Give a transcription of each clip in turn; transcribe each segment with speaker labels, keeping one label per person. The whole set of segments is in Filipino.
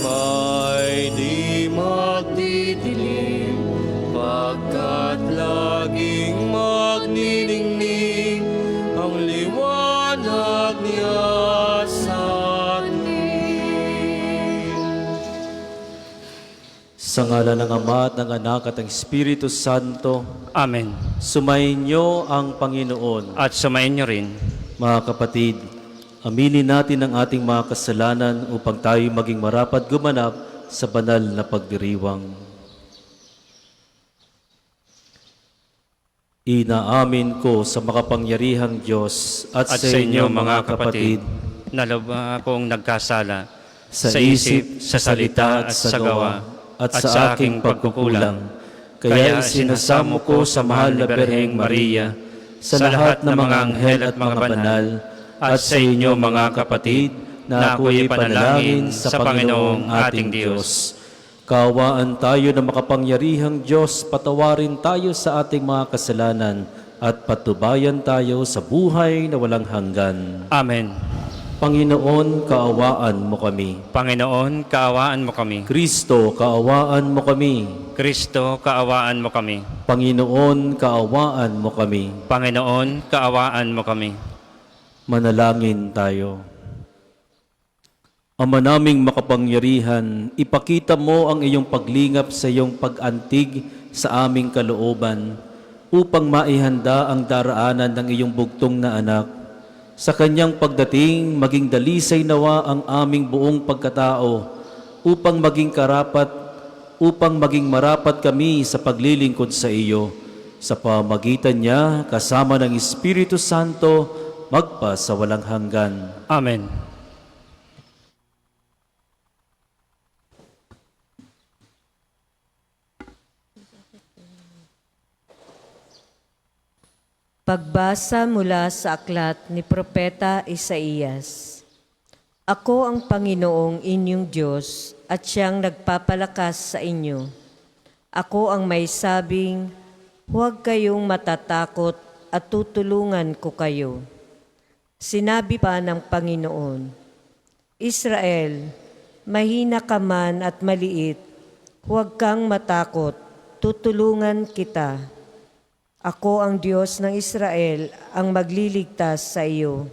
Speaker 1: may di magdidilim, pagkat laging magniningning ang liwanag niya sa atin.
Speaker 2: Sa ngalan ng Ama at ng Anak at ng Espiritu Santo,
Speaker 3: Amen.
Speaker 2: sumainyo ang Panginoon.
Speaker 3: At sumayin niyo rin.
Speaker 2: Mga kapatid, aminin natin ang ating mga kasalanan upang tayo maging marapat gumanap sa banal na pagdiriwang. Inaamin ko sa makapangyarihang Diyos at sa inyo mga kapatid,
Speaker 3: na lubha kong nagkasala
Speaker 2: sa isip, sa salita at sa gawa, at sa aking pagkukulang. Kaya sinasamo ko sa mahal na Birheng Maria, sa lahat ng mga anghel at mga banal, at sa inyo mga kapatid, na ako'y panalangin sa Panginoong ating Diyos. Kaawaan tayo ng makapangyarihang Diyos, patawarin tayo sa ating mga kasalanan, at patubayan tayo sa buhay na walang hanggan.
Speaker 3: Amen.
Speaker 2: Panginoon, kaawaan mo kami.
Speaker 3: Panginoon, kaawaan mo kami.
Speaker 2: Kristo, kaawaan mo kami.
Speaker 3: Kristo, kaawaan mo kami.
Speaker 2: Panginoon, kaawaan mo kami.
Speaker 3: Panginoon, kaawaan mo kami.
Speaker 2: Manalangin tayo. Ama naming makapangyarihan, ipakita mo ang iyong paglingap sa iyong pag-antig sa aming kalooban upang maihanda ang daraanan ng iyong bugtong na anak. Sa kanyang pagdating, maging dalisay nawa ang aming buong pagkatao upang maging marapat kami sa paglilingkod sa iyo. Sa pamagitan niya, kasama ng Espiritu Santo, magpa sa walang hanggan.
Speaker 3: Amen.
Speaker 4: Pagbasa mula sa aklat ni Propeta Isaías. Ako ang Panginoong inyong Diyos at siyang nagpapalakas sa inyo. Ako ang may sabing, huwag kayong matatakot at tutulungan ko kayo. Sinabi pa ng Panginoon, Israel, mahina ka man at maliit, huwag kang matakot, tutulungan kita. Ako ang Diyos ng Israel, ang magliligtas sa iyo.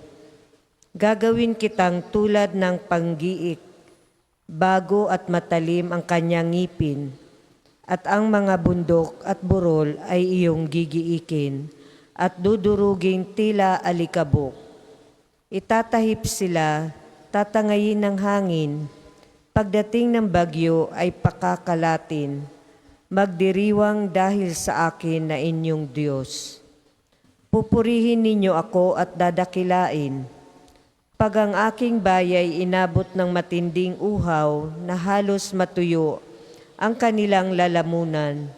Speaker 4: Gagawin kitang tulad ng panggiik, bago at matalim ang kanyang ngipin, at ang mga bundok at burol ay iyong gigiikin, at duduruging tila alikabok. Itatahip sila, tatangayin ng hangin, pagdating ng bagyo ay pakakalatin. Magdiriwang dahil sa akin na inyong Diyos. Pupurihin ninyo ako at dadakilain. Pag ang aking bayay inabot ng matinding uhaw na halos matuyo ang kanilang lalamunan,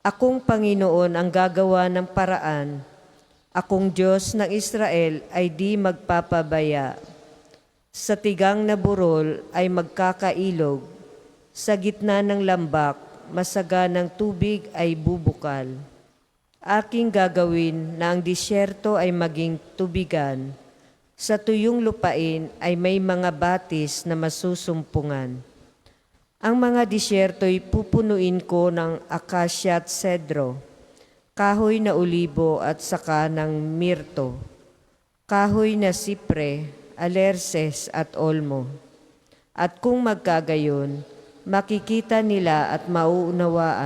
Speaker 4: akong Panginoon ang gagawa ng paraan. Akong Diyos ng Israel ay di magpapabaya. Sa tigang na burol ay magkakailog, sa gitna ng lambak, masaganang tubig ay bubukal. Aking gagawin na ang disyerto ay maging tubigan. Sa tuyong lupain ay may mga batis na masusumpungan. Ang mga disyerto'y pupunuin ko ng akasya at sedro, kahoy na olibo at saka ng mirto, kahoy na sipre, alerces at olmo. At kung magkagayon, makikita nila at mauunawa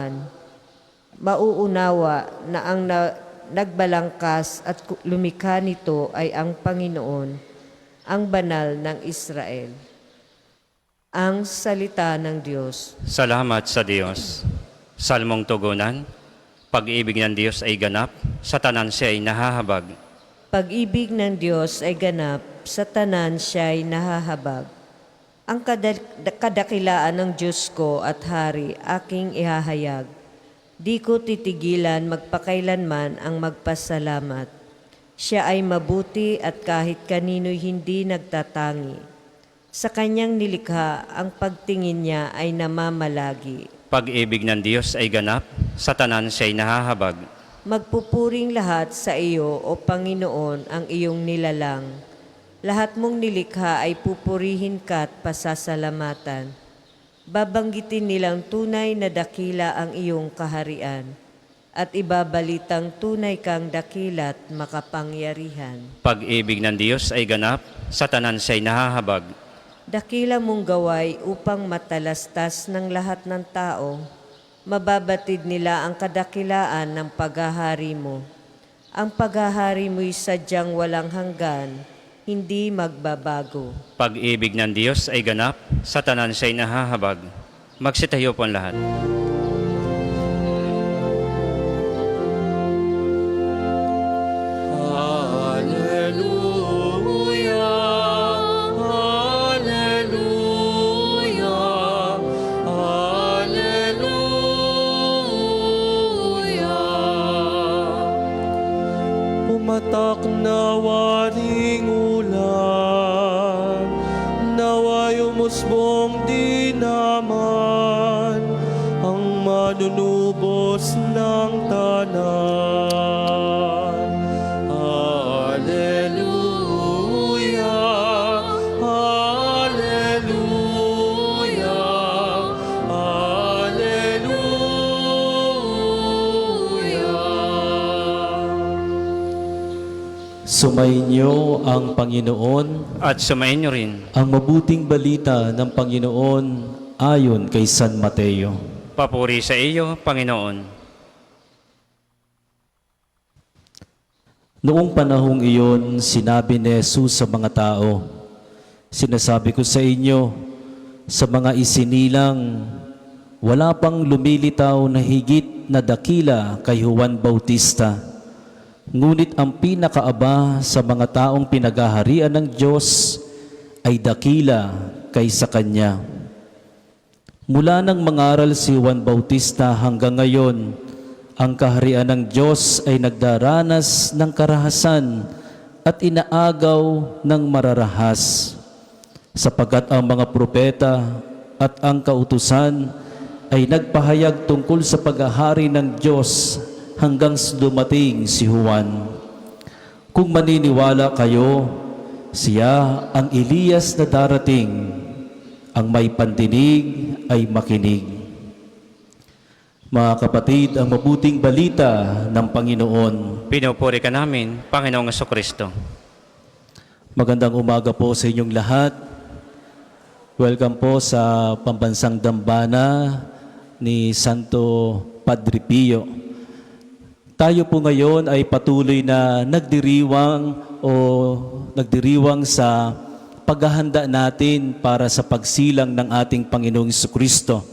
Speaker 4: na ang nagbalangkas at lumikha nito ay ang Panginoon, ang banal ng Israel. Ang salita ng Diyos.
Speaker 3: Salamat sa Diyos. Salmong tugunan, pag-ibig ng Diyos ay ganap, sa tanan siya ay nahahabag.
Speaker 4: Pag-ibig ng Diyos ay ganap, sa tanan siya ay nahahabag. Ang kadakilaan ng Diyos ko at Hari aking ihahayag. Di ko titigilan magpakailanman ang magpasalamat. Siya ay mabuti at kahit kanino'y hindi nagtatangi. Sa kanyang nilikha, ang pagtingin niya ay namamalagi.
Speaker 3: Pag-ibig ng Diyos ay ganap, sa tanan siya ay nahahabag.
Speaker 4: Magpupuring lahat sa iyo, O Panginoon, ang iyong nilalang. Lahat mong nilikha ay pupurihin ka at pasasalamatan. Babanggitin nilang tunay na dakila ang iyong kaharian at ibabalitang tunay kang dakilat makapangyarihan.
Speaker 3: Pag-ibig ng Diyos ay ganap, sa tanan siya'y nahahabag.
Speaker 4: Dakila mong gaway upang matalastas ng lahat ng tao, mababatid nila ang kadakilaan ng paghahari mo. Ang paghahari mo'y sadyang walang hanggan, hindi magbabago.
Speaker 3: Pag-ibig ng Diyos ay ganap, sa tanan siya'y nahahabag. Magsitayo po ang lahat.
Speaker 1: Hallelujah, hallelujah, hallelujah. Pumatak na waring ulan, nawa'y umusbong di naman ang manunubos ng tanan. Hallelujah, hallelujah, hallelujah.
Speaker 2: Sumainyo ang Panginoon,
Speaker 3: At sumayin niyo rin.
Speaker 2: ang mabuting balita ng Panginoon ayon kay San Mateo.
Speaker 3: Papuri sa iyo, Panginoon.
Speaker 2: Noong panahong iyon, sinabi ni Jesus sa mga tao, "Sinasabi ko sa inyo, sa mga isinilang, wala pang lumilitaw na higit na dakila kay Juan Bautista. Ngunit ang pinakaaba sa mga taong pinaghaharian ng Diyos ay dakila kaysa kanya." Mula nang mangaral si Juan Bautista hanggang ngayon, ang kaharian ng Diyos ay nagdaranas ng karahasan at inaagaw ng mararahas, sapagkat ang mga propeta at ang kautusan ay nagpahayag tungkol sa paghahari ng Diyos hanggang sa dumating si Juan. Kung maniniwala kayo, siya ang Elias na darating. Ang may pandinig ay makinig. Mga kapatid, ang mabuting balita ng Panginoon.
Speaker 3: Pinupuri ka namin, Panginoong Jesucristo.
Speaker 2: Magandang umaga po sa inyong lahat. Welcome po sa Pambansang Dambana ni Santo Padre Pio. Tayo po ngayon ay patuloy na nagdiriwang sa paghahanda natin para sa pagsilang ng ating Panginoong Jesucristo.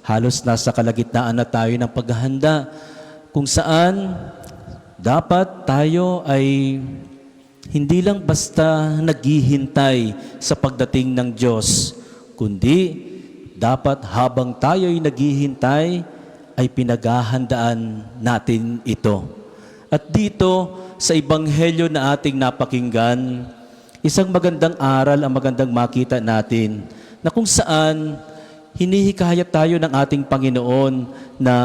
Speaker 2: Halos nasa kalagitnaan na tayo ng paghahanda kung saan dapat tayo ay hindi lang basta naghihintay sa pagdating ng Diyos, kundi dapat habang tayo ay naghihintay ay pinaghahandaan natin ito. At dito sa Ebanghelyo na ating napakinggan, isang magandang aral ang magandang makita natin na kung saan hinihikayat tayo ng ating Panginoon na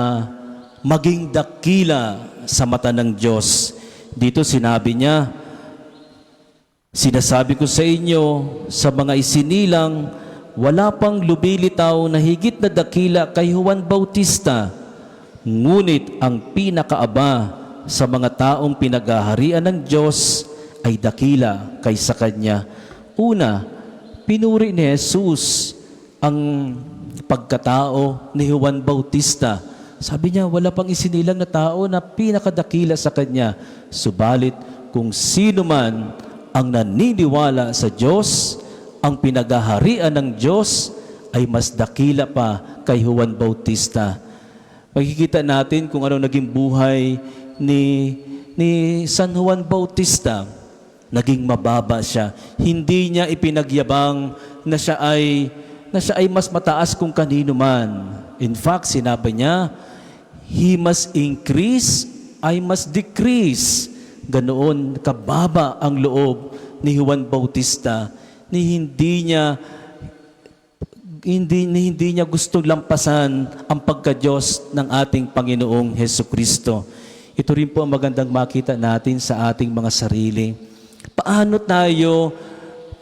Speaker 2: maging dakila sa mata ng Diyos. Dito sinabi niya, "Sinasabi ko sa inyo, sa mga isinilang, wala pang lumilitaw na higit na dakila kay Juan Bautista. Ngunit ang pinakaaba sa mga taong pinaghaharian ng Diyos ay dakila kaysa kanya." Una, pinuri ni Jesus ang pagkatao ni Juan Bautista. Sabi niya, wala pang isinilang na tao na pinakadakila sa kanya. Subalit, kung sino man ang naniniwala sa Diyos, ang pinaghaharian ng Diyos ay mas dakila pa kay Juan Bautista. Makikita natin kung ano naging buhay ni San Juan Bautista. Naging mababa siya. Hindi niya ipinagyabang na siya ay mas mataas kung kanino man. In fact, sinabi niya, he must increase, I must decrease. Ganoon kababa ang loob ni Juan Bautista, ni hindi niya gustong lampasan ang pagka-Diyos ng ating Panginoong Hesukristo. Ito rin po ang magandang makita natin sa ating mga sarili. Paano tayo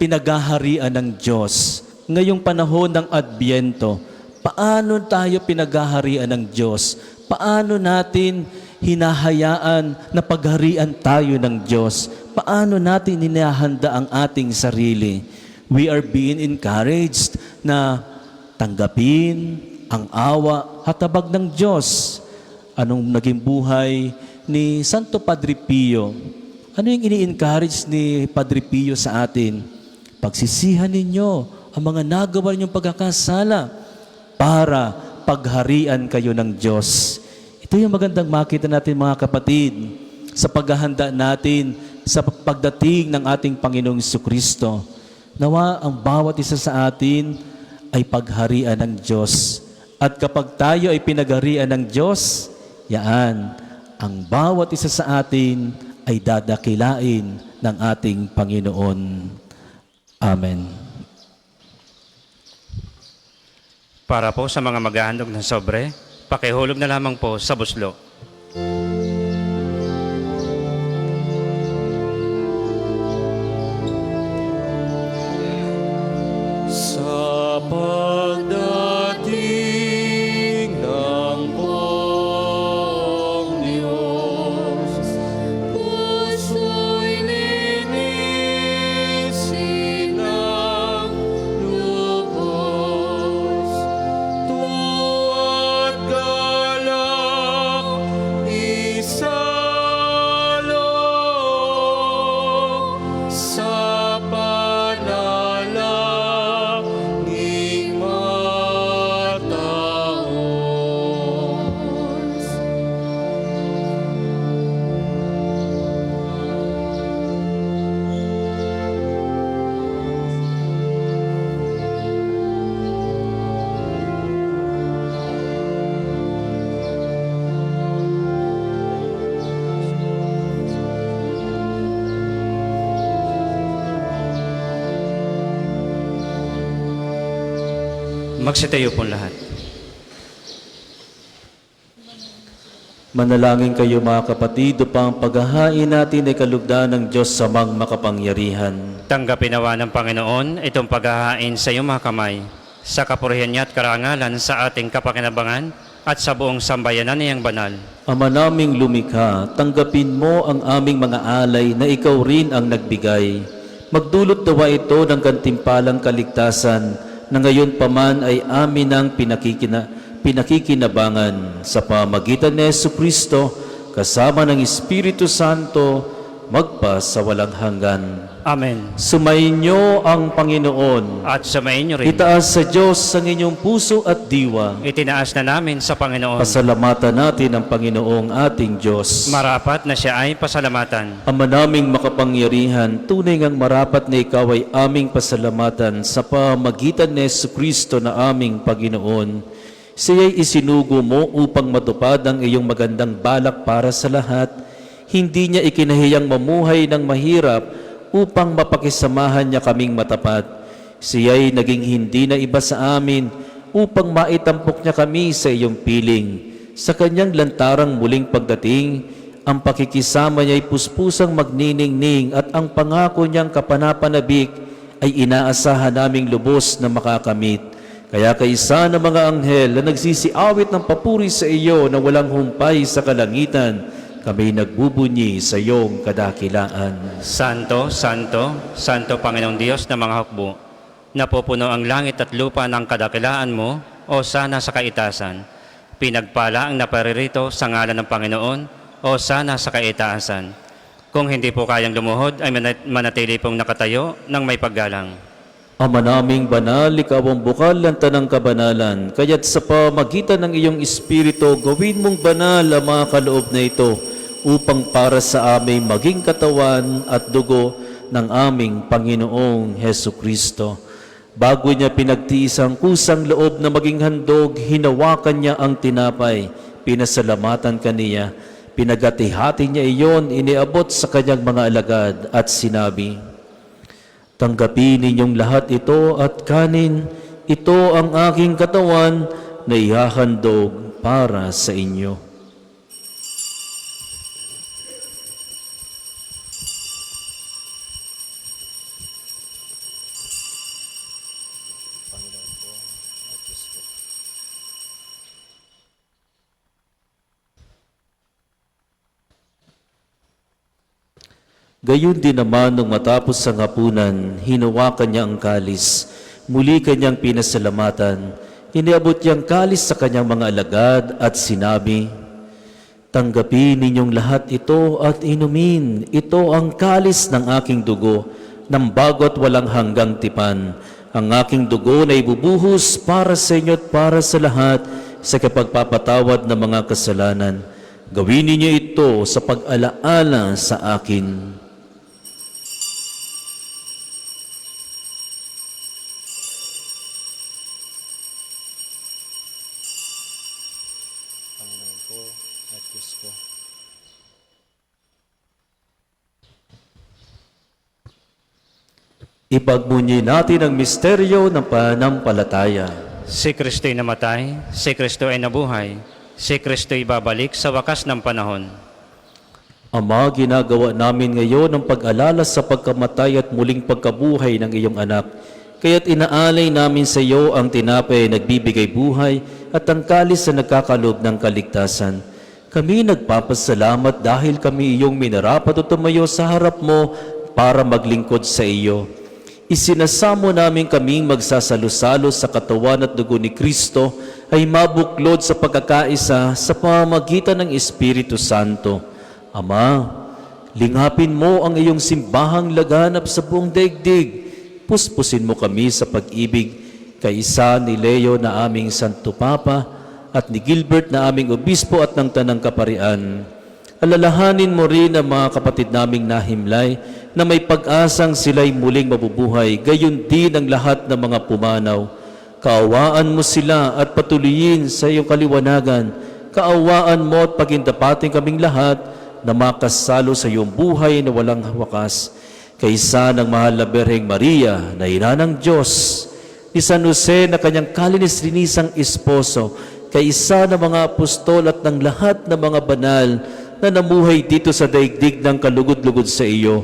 Speaker 2: pinaghaharian ng Diyos? Ngayong panahon ng Adbyento,
Speaker 1: Paano tayo pinaghaharian ng Diyos? Paano natin hinahayaan na pagharian tayo ng Diyos? Paano natin hinahanda ang ating sarili? We are being encouraged na tanggapin ang awa at habag ng Diyos. Anong naging buhay ni Santo Padre Pio? Ano yung ini-encourage ni Padre Pio sa atin? Pagsisihan ninyo ang mga nagawa ninyong pagkakasala para pagharian kayo ng Diyos. Ito yung magandang makita natin mga kapatid sa paghahanda natin sa pagdating ng ating Panginoong Jesucristo. Nawa ang bawat isa sa atin ay pagharian ng Diyos. At kapag tayo ay pinagharian ng Diyos, yaan, ang bawat isa sa atin ay dadakilain ng ating Panginoon. Amen.
Speaker 3: Para po sa mga maghahandog ng sobre, pakihulog na lamang po sa buslo.
Speaker 1: Sa pagdating ng Pong Diyos, puso'y linisin ng lubos. Tuwa't galak isalong sa panalangin mataos.
Speaker 3: Magsitayo po lahat.
Speaker 1: Manalangin kayo mga kapatid upang paghahain natin ay kalugdan ng Diyos sa mang makapangyarihan.
Speaker 3: Tanggapin nawa ng Panginoon itong paghahain sa iyong mga kamay, sa kapurihan niya at karangalan sa ating kapakinabangan at sa buong sambayanan niyang banal.
Speaker 1: Ama naming lumikha, tanggapin mo ang aming mga alay na ikaw rin ang nagbigay. Magdulot nawa ito ng gantimpalang kaligtasan na ngayon pa man ay amin ang pinakikinabangan sa pamagitan ni Jesucristo kasama ng Espiritu Santo magpa sa walang hanggan.
Speaker 3: Amen.
Speaker 1: Sumainyo ang Panginoon.
Speaker 3: At samayin niyo rin.
Speaker 1: Itaas sa Diyos ang inyong puso at diwa.
Speaker 3: Itinaas na namin sa Panginoon.
Speaker 1: Pasalamatan natin ang Panginoong ating Diyos.
Speaker 3: Marapat na siya ay pasalamatan.
Speaker 1: Ama naming makapangyarihan, tunay ngang marapat na ikaw ay aming pasalamatan sa pamagitan ni Jesucristo na aming Panginoon. Siya'y isinugo mo upang matupad ang iyong magandang balak para sa lahat. Hindi niya ikinahiyang mamuhay ng mahirap upang mapakisamahan niya kaming matapat. Siya'y naging hindi na iba sa amin upang maitampok niya kami sa iyong piling. Sa kanyang lantarang muling pagdating, ang pakikisama niya'y puspusang magniningning at ang pangako niyang kapanapanabik ay inaasahan naming lubos na makakamit. Kaya kaisa ng mga anghel na nagsisiawit ng papuri sa iyo na walang humpay sa kalangitan, kami nagbubunyi sa iyong kadakilaan.
Speaker 3: Santo, Santo, Santo Panginoong Diyos ng mga hukbo, napupuno ang langit at lupa ng kadakilaan mo, o sana sa kaitasan. Pinagpala ang naparirito sa ngalan ng Panginoon, o sana sa kaitaasan. Kung hindi po kayang lumuhod, ay manatili pong nakatayo ng may paggalang.
Speaker 1: Ama naming banal, ikaw ang bukal ng tanang kabanalan, kaya't sa pamagitan ng iyong Espiritu, gawin mong banal ang mga kaloob na ito, upang para sa aming maging katawan at dugo ng aming Panginoong Hesu Kristo. Bago niya pinagtiis ang kusang loob na maging handog, hinawakan niya ang tinapay, pinasalamatan kaniya, pinagati-hati niya iyon, iniabot sa kanyang mga alagad at sinabi, tanggapin ninyong lahat ito at kanin, ito ang aking katawan na ihahandog para sa inyo. Gayon din naman nung matapos ang hapunan, hinawakan niya ang kalis. Muli kanyang pinasalamatan. Iniabot niyang kalis sa kanyang mga alagad at sinabi, "Tanggapin ninyong lahat ito at inumin. Ito ang kalis ng aking dugo, ng bago at walang hanggang tipan. Ang aking dugo na ibubuhos para sa inyo at para sa lahat sa kapagpapatawad ng mga kasalanan. Gawin ninyo ito sa pag-alaala sa akin." Ipagmunyi natin ang misteryo ng pananampalataya.
Speaker 3: Si Kristo'y namatay, si Kristo ay nabuhay, si Kristo'y babalik sa wakas ng panahon.
Speaker 1: Ama, ginagawa namin ngayon ang pag-alala sa pagkamatay at muling pagkabuhay ng iyong anak. Kaya't inaalay namin sa iyo ang tinapay nagbibigay buhay at ang kalis na nagkakaloob ng kaligtasan. Kami nagpapasalamat dahil kami iyong minarapat o tumayo sa harap mo para maglingkod sa iyo. Isinasamo namin kaming magsasalo-salo sa katawan at dugo ni Kristo ay mabuklod sa pagkakaisa sa pamamagitan ng Espiritu Santo. Ama, lingapin mo ang iyong simbahang laganap sa buong daigdig. Puspusin mo kami sa pag-ibig kaisa ni Leo na aming Santo Papa at ni Gilbert na aming Obispo at ng Tanang Kaparian. Alalahanin mo rin ang mga kapatid naming nahimlay na may pag-asang sila'y muling mabubuhay, gayon din ang lahat ng mga pumanaw. Kaawaan mo sila at patuloyin sa iyong kaliwanagan. Kaawaan mo at pagindapating kaming lahat na makasalo sa iyong buhay na walang wakas. Kaisa ng mahal na Berheng Maria, na ina ng Diyos, ni San Jose na kanyang kalinis-linisang esposo, kaisa ng mga apostol at ng lahat ng mga banal na namuhay dito sa daigdig ng kalugod-lugod sa iyo,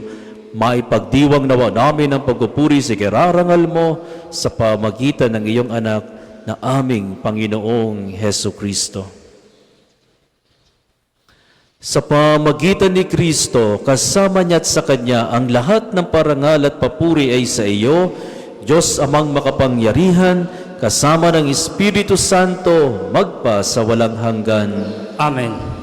Speaker 1: maipagdiwang nawa namin ang pagpupuri sa kararangal mo sa pamagitan ng iyong anak na aming Panginoong Heso Kristo. Sa pamagitan ni Kristo, kasama niya at sa Kanya, ang lahat ng parangal at papuri ay sa iyo, Diyos Amang makapangyarihan, kasama ng Espiritu Santo, magpa sa walang hanggan.
Speaker 3: Amen.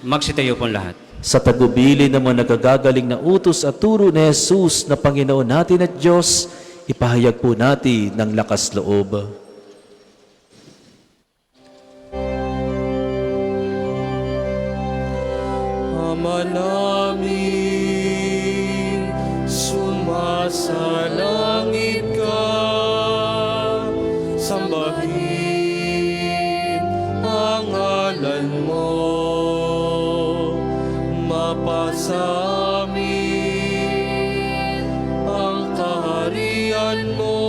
Speaker 3: Magsitayo po lahat.
Speaker 1: Sa tagubili ng mga nagagagaling na utos at turo ni Jesus na Panginoon natin at Diyos, ipahayag po natin ng lakas loob.
Speaker 5: Ama namin, sumasalangit ka, sambahin ang ngalan mo, mapasa amin ang kaharian mo,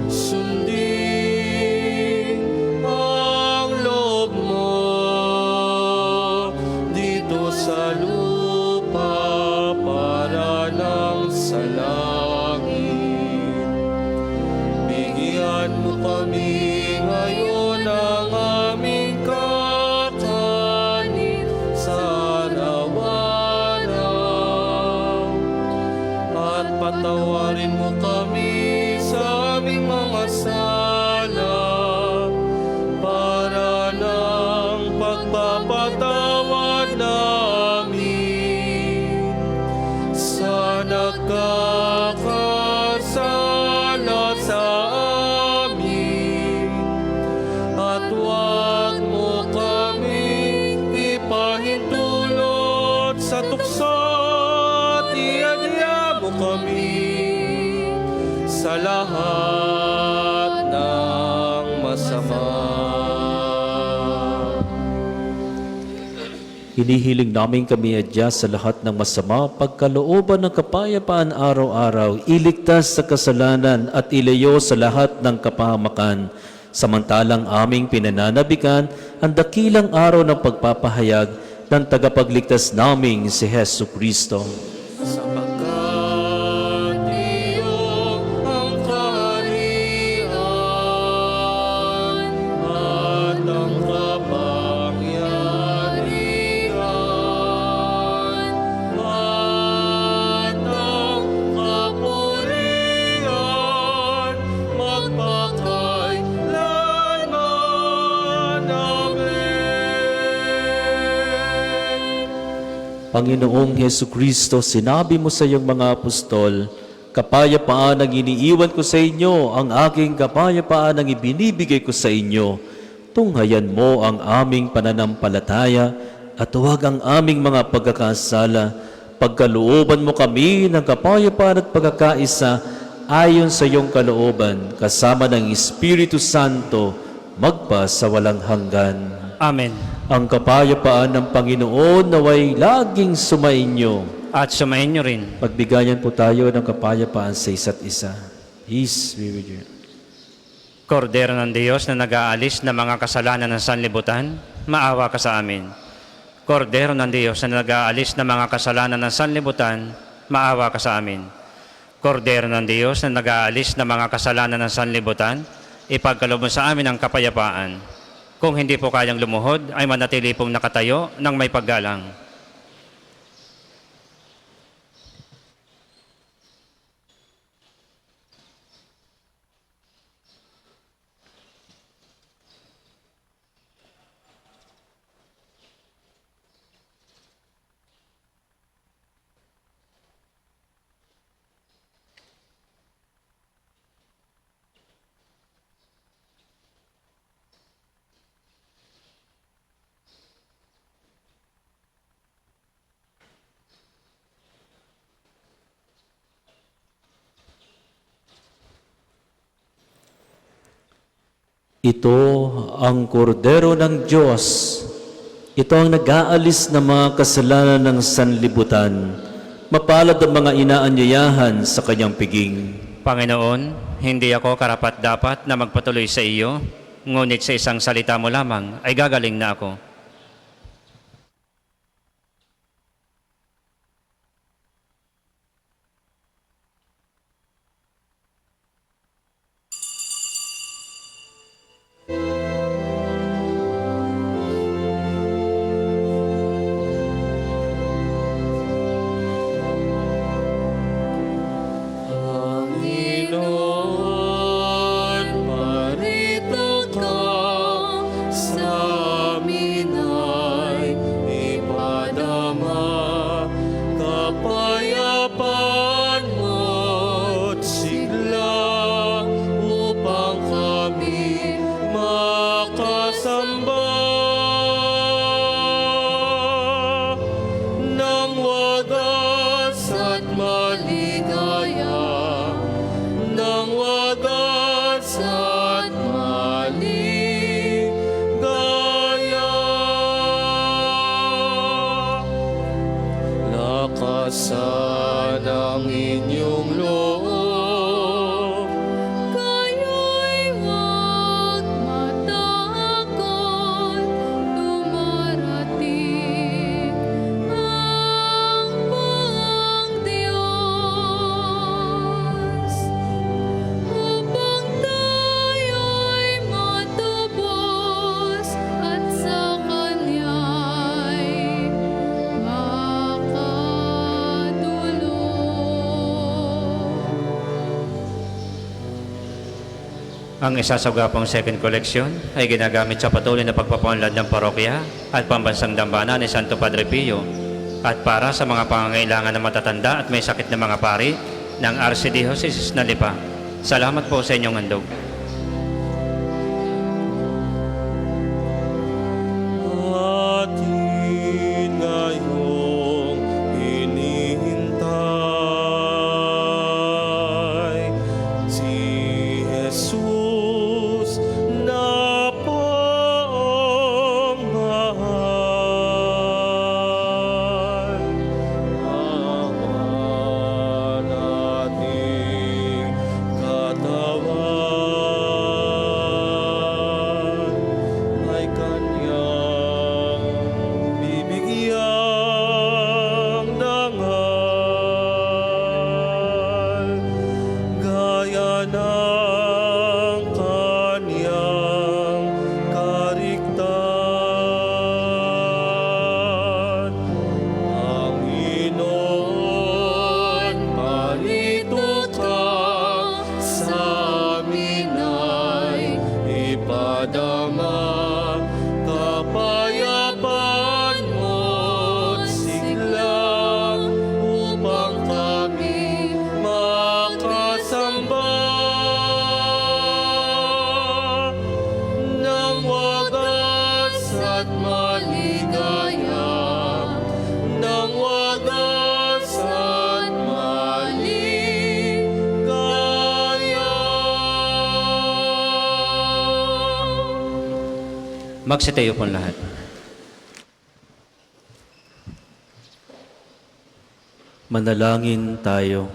Speaker 5: sundin ang loob mo dito sa lupa para nang sa langit. Bigyan mo kami ngayon ng aming kakanin sa araw-araw, at patawarin mo kami sa aming mga sala para ng pagpapatawad namin sa nagkakasala sa amin, at huwag mo kami ipahintulot sa tukso, at iadya mo kami sa lahat ng masama.
Speaker 1: Hinihiling namin kami adya sa lahat ng masama, pagkalooban ng kapayapaan araw-araw, iligtas sa kasalanan at ilayo sa lahat ng kapahamakan. Samantalang aming pinananabikan ang dakilang araw ng pagpapahayag ng tagapagligtas naming si Hesu Kristo.
Speaker 5: Sapagkat iyo ang kaharian at ang kapangyarihan
Speaker 1: Panginoong Hesu Kristo, sinabi mo sa iyong mga apostol, kapayapaan ang iniiwan ko sa inyo, ang aking kapayapaan ang ibinibigay ko sa inyo. Tunghayan mo ang aming pananampalataya at huwag ang aming mga pagkakasala. Pagkalooban mo kami ng kapayapaan at pagkakaisa ayon sa iyong kalooban, kasama ng Espiritu Santo, magpa sa walang hanggan.
Speaker 3: Amen.
Speaker 1: Ang kapayapaan ng Panginoon naway laging sumainyo.
Speaker 3: At sumayin niyo rin.
Speaker 1: Pagbigayan po tayo ng kapayapaan sa isa't isa. Peace be with you.
Speaker 3: Kordero ng Diyos na nag-aalis ng mga kasalanan ng sanlibutan, maawa ka sa amin. Kordero ng Diyos na nag-aalis ng mga kasalanan ng sanlibutan, maawa ka sa amin. Kordero ng Diyos na nag-aalis ng mga kasalanan ng sanlibutan, ipagkaloob mo sa amin ang kapayapaan. Kung hindi po kayang lumuhod, ay manatili pong nakatayo ng may paggalang.
Speaker 1: Ito ang kordero ng Diyos. Ito ang nag-aalis ng mga kasalanan ng sanlibutan. Mapalad ang mga inaanyayahan sa kanyang piging.
Speaker 3: Panginoon, hindi ako karapat-dapat na magpatuloy sa iyo, ngunit sa isang salita mo lamang ay gagaling na ako.
Speaker 5: Panginoon, parito ka sa amin ay ipadama. Kapayapaan mo't sigla upang kami makasamba ng wagas at maligaya. Nang wagas at maligaya. Lakasan ang inyong loob,
Speaker 6: Kayo'y huwag matakot, dumarating ang buong Diyos. Upang tayo'y matubos at sa Kanya'y makatulog.
Speaker 3: Ang isasagapang second collection ay ginagamit sa patuloy na pagpapaunlad ng parokya at pambansang dambana ni Santo Padre Pio at para sa mga pangangailangan ng matatanda at may sakit na mga pari ng Archdiocese ng Lipa. Salamat po sa inyong handog.
Speaker 5: atin ngayong hinihintay si Jesus na poong mahal. Ama nating katawan ay kanyang bibigyang dangal gaya ng kanyang kariktan. Panginoon, parito ka sa amin ay ipadama. Kapayapaan mo't sigla
Speaker 3: Magsitayo po lahat.
Speaker 1: Manalangin tayo.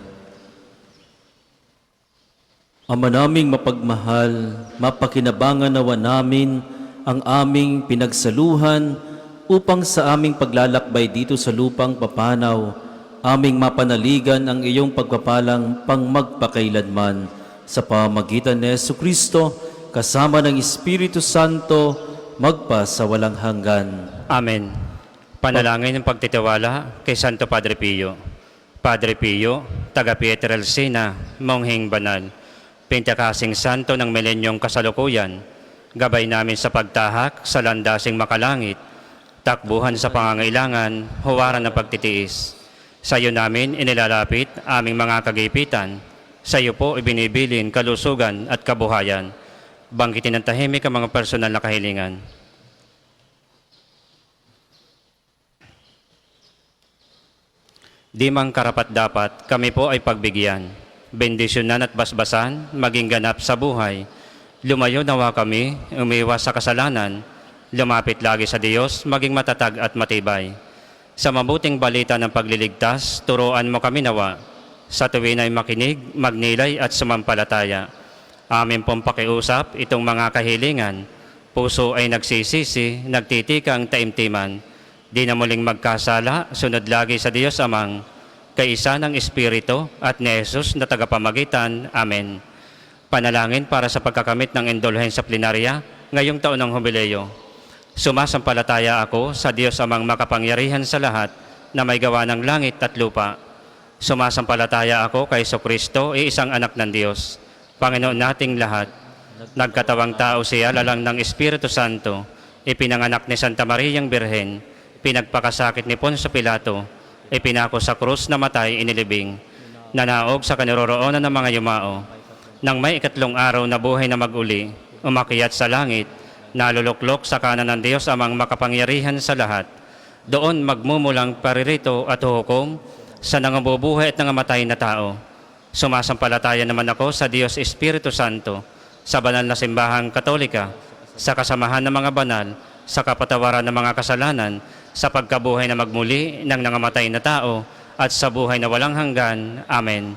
Speaker 1: Ama naming mapagmahal, mapakinabangan nawa namin ang aming pinagsaluhan upang sa aming paglalakbay dito sa lupang papanaw, aming mapanaligan ang iyong pagpapalang pangmagpakailanman sa pamamagitan ni Jesucristo kasama ng Espiritu Santo magpa sa walang hanggan.
Speaker 3: Amen. Panalangin ng pagtitiwala kay Santo Padre Pio. Padre Pio, taga Pietrelcina, Monghing Banal, Pintakasing Santo ng milenyong kasalukuyan, gabay namin sa pagtahak sa landasing makalangit, takbuhan sa pangangailangan, huwaran ng pagtitiis. Sa iyo namin inilalapit aming mga kagipitan, sa iyo po ibinibilin kalusugan at kabuhayan. Banggitin ng tahimik ang mga personal na kahilingan. Di mang karapat-dapat, kami po ay pagbigyan. Bendisyonan at basbasan, maging ganap sa buhay. Lumayo nawa kami, umiwas sa kasalanan. Lumapit lagi sa Diyos, maging matatag at matibay. Sa mabuting balita ng pagliligtas, turuan mo kami nawa. Sa tuwin ay makinig, magnilay at sumampalataya. Amin pong pakiusap itong mga kahilingan. Puso ay nagsisisi, nagtitikang taimtiman. Di na muling magkasala, sunod lagi sa Diyos Amang, kaisa ng Espiritu at ni Jesus na tagapamagitan. Amen. Panalangin para sa pagkakamit ng indulhensya plenarya ngayong taon ng Jubileo. Sumasampalataya ako sa Diyos Amang makapangyarihan sa lahat na may gawa ng langit at lupa. Sumasampalataya ako kay Jesucristo, iisang anak ng Diyos, Panginoon nating lahat. Nagkatawang tao siya lalang ng Espiritu Santo, ipinanganak ni Santa Mariang Birhen, pinagpakasakit ni Poncio Pilato, ipinako sa krus na matay inilibing, nanaog sa kaniroroonan ng mga yumao. Nang may ikatlong araw na buhay na mag-uli, umakyat sa langit, naluluklok sa kanan ng Diyos Amang makapangyarihan sa lahat. Doon magmumulang paririto at hukom sa nangabubuhay at nangamatay na tao. Sumasampalataya naman ako sa Diyos Espiritu Santo, sa banal na simbahang katolika, sa kasamahan ng mga banal, sa kapatawaran ng mga kasalanan, sa pagkabuhay na magmuli ng nangamatay na tao, at sa buhay na walang hanggan. Amen.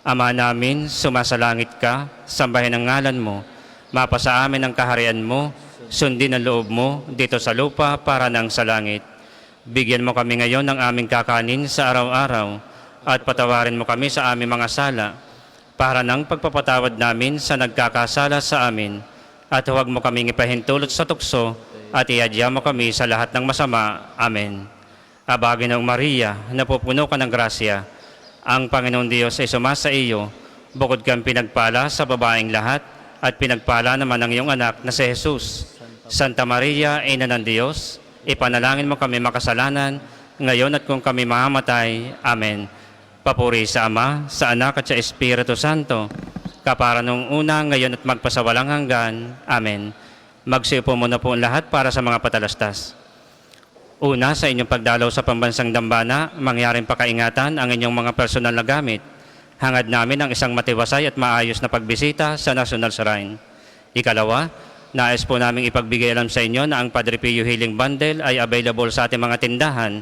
Speaker 3: Ama namin, sumasalangit ka, sambahin ang ngalan mo, mapasa amin ang kaharian mo, sundin ang loob mo dito sa lupa para nang sa langit. Bigyan mo kami ngayon ng aming kakanin sa araw-araw, at patawarin mo kami sa aming mga sala, para nang pagpapatawad namin sa nagkakasala sa amin, at huwag mo kaming ipahintulot sa tukso, at iadya mo kami sa lahat ng masama. Amen. Abagin ng Maria, napupuno ka ng grasya, ang Panginoong Diyos ay sumasa iyo, bukod kang pinagpala sa babaeng lahat, at pinagpala naman ang iyong anak na si Jesus. Santa Maria, Ina ng Diyos, ipanalangin mo kami makasalanan, ngayon at kung kami mahamatay. Amen. Papuri sa Ama, sa Anak at sa Espiritu Santo, kapara nung una, ngayon at magpasawalang hanggan. Amen. Magsiupo muna po ang lahat para sa mga patalastas. Una, sa inyong pagdalaw sa pambansang dambana, mangyaring pakaingatan ang inyong mga personal na gamit. Hangad namin ang isang matiwasay at maayos na pagbisita sa National Shrine. Ikalawa, nais po namin ipagbigay alam sa inyo na ang Padre Pio Healing Bundle ay available sa ating mga tindahan.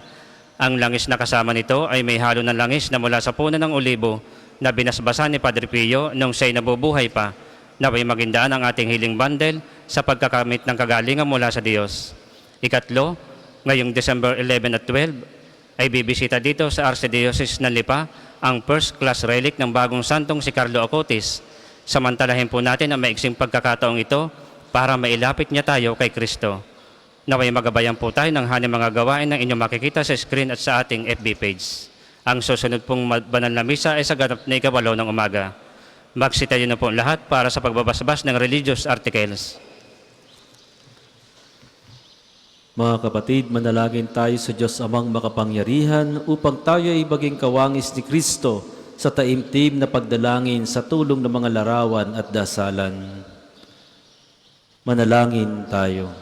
Speaker 3: Ang langis na kasama nito ay may halo ng langis na mula sa puno ng olibo na binasbasan ni Padre Pio nung siya'y nabubuhay pa. Naway magindaan ang ating healing bundle sa pagkakamit ng kagalingan mula sa Diyos. Ikatlo, ngayong December 11 at 12, ay bibisita dito sa Archdiocese ng Lipa ang first class relic ng bagong santong si Carlo Acutis. Samantalahin po natin ang maiksing pagkakataong ito para mailapit niya tayo kay Kristo. Naway magabayan po tayo ng haning mga gawain ng inyong makikita sa screen at sa ating FB page. Ang susunod pong banal na misa ay sa ganap na 8 ng umaga. Magsitayo na po lahat para sa pagbabasbas ng religious articles.
Speaker 1: Mga kapatid, manalangin tayo sa Diyos Amang makapangyarihan upang tayo ay maging kawangis ni Kristo sa taimtim na pagdalangin sa tulong ng mga larawan at dasalan. Manalangin tayo.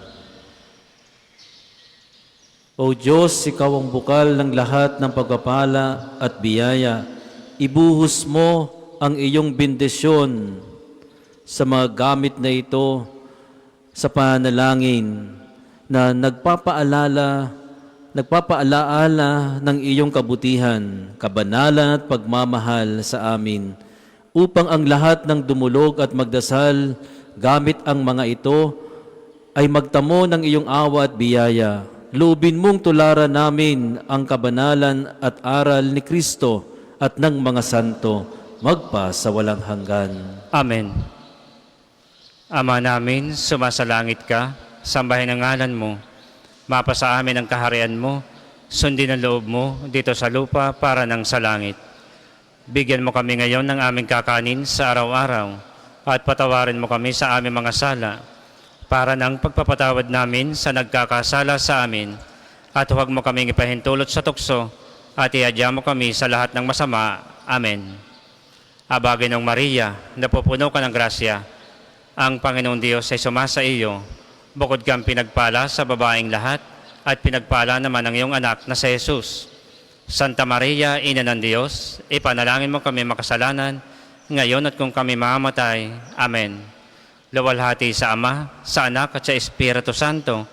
Speaker 1: O Diyos, Ikaw ang bukal ng lahat ng pagpapala at biyaya. Ibuhos mo ang iyong bendisyon sa mga gamit na ito sa panalangin na nagpapaalaala ng iyong kabutihan, kabanalan at pagmamahal sa amin, upang ang lahat ng dumulog at magdasal gamit ang mga ito ay magtamo ng iyong awa at biyaya. Loobin mong tularan namin ang kabanalan at aral ni Kristo at ng mga santo, magpa sa walang hanggan.
Speaker 3: Amen. Ama namin, sumasalangit ka, sambahin ang ngalan mo, mapasa amin ang kaharian mo, sundin ang loob mo dito sa lupa para ng sa langit. Bigyan mo kami ngayon ng aming kakanin sa araw-araw at patawarin mo kami sa aming mga sala para ng pagpapatawad namin sa nagkakasala sa amin at huwag mo kaming ipahintulot sa tukso at iadya mo kami sa lahat ng masama. Amen. Aba, Ginong Maria, napupuno ka ng grasya, ang Panginoong Diyos ay sumasa iyo. Bukod kang pinagpala sa babaeng lahat at pinagpala naman ang iyong anak na si Jesus. Santa Maria, Ina ng Diyos, ipanalangin mo kami makasalanan, ngayon at kung kami mamamatay. Amen. Luwalhati sa Ama, sa Anak at sa Espiritu Santo,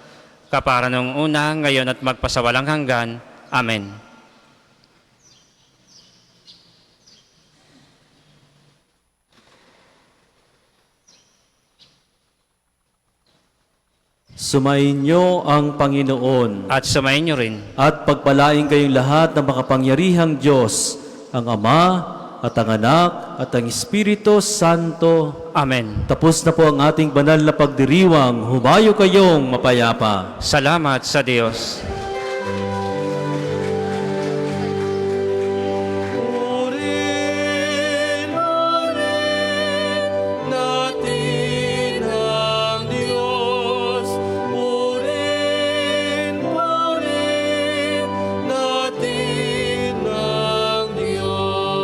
Speaker 3: kapara nung una, ngayon at magpasawalang hanggan. Amen.
Speaker 1: Sumainyo ang Panginoon
Speaker 3: At sumayin niyo rin.
Speaker 1: at pagpalain kayong lahat ng makapangyarihang Diyos, ang Ama at ang Anak at ang Espiritu Santo.
Speaker 3: Amen.
Speaker 1: Tapos na po ang ating banal na pagdiriwang. Humayo kayong mapayapa.
Speaker 3: Salamat sa Diyos.
Speaker 5: Purihin natin ang Diyos. Purihin natin ang Diyos.